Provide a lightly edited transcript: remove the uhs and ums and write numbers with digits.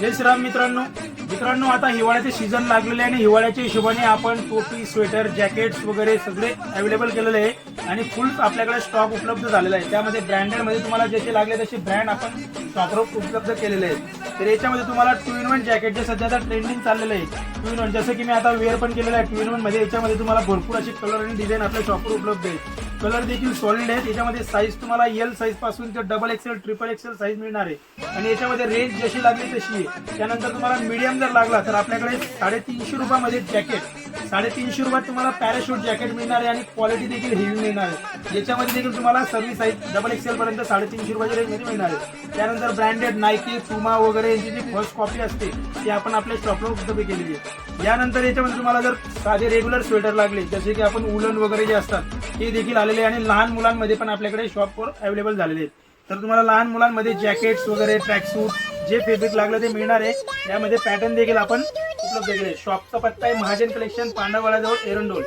जय श्रीराम मित्रांनो आता हिवाळ्याचे सीझन लागलेले आहे आणि हिवाळ्याच्या हिशोबाने आपण टोपी, स्वेटर, जॅकेट्स वगैरे सगळे अवेलेबल केलेले आहे आणि फुल आपल्याकडे स्टॉक उपलब्ध झालेला आहे। त्यामध्ये ब्रँडेड मध्ये तुम्हाला जसे लागले तसे ब्रँड आपण स्टॉकवर उपलब्ध केलेले आहेत। तर याच्यामध्ये तुम्हाला 2 in 1 जॅकेट जे सध्या ट्रेंडिंग चाललेलं आहे 2 in 1, जसं की मी आता वेअर पण केलेलं आहे 2 in 1 मध्ये। याच्यामध्ये तुम्हाला भरपूर असे कलर आणि डिझाईन आपल्या शॉपवर उपलब्ध आहेत। कलर देखील सॉलिड आहेत। याच्यामध्ये साईज तुम्हाला एल साईज पासून ते XXL, XXL साईज मिळणार आहे आणि याच्यामध्ये रेंज जशी लागली तशी आहे। त्यानंतर तुम्हाला मीडियम जर लागला तर आपल्याकडे 350 रुपयामध्ये जॅकेट, 350 रुपयात तुम्हाला पॅराशूट जॅकेट मिळणार आहे आणि क्वालिटी देखील हेवी मिळणार आहे। याच्यामध्ये देखील तुम्हाला सर्व्हिस साईज XXL पर्यंत 350 रुपयाच्या रेंजमध्ये मिळणार आहे। त्यानंतर ब्रँडेड नायकी, पुमा वगैरे यांची जी फर्स्ट कॉपी असते ती आपण आपल्या शॉपवर उपलब्ध केलेली आहे। यानंतर याच्यामध्ये तुम्हाला जर साधे रेग्युलर स्वेटर लागले जसे की आपण उलन वगैरे जे असतात ते देखील आलेले आणि लहान मुलांमध्ये पण आपल्याकडे शॉपवर अवेलेबल झालेले आहेत। तर तुम्हाला लहान मुलांमध्ये जॅकेट्स वगैरे, ट्रॅकसूट जे फॅब्रिक लागलं ते मिळणार आहे। यामध्ये पॅटर्न देखील आपण उपलब्ध केले। शॉपचा पत्ता आहे महाजन कलेक्शन, पांडववाड्याजवळ, एरंडोल।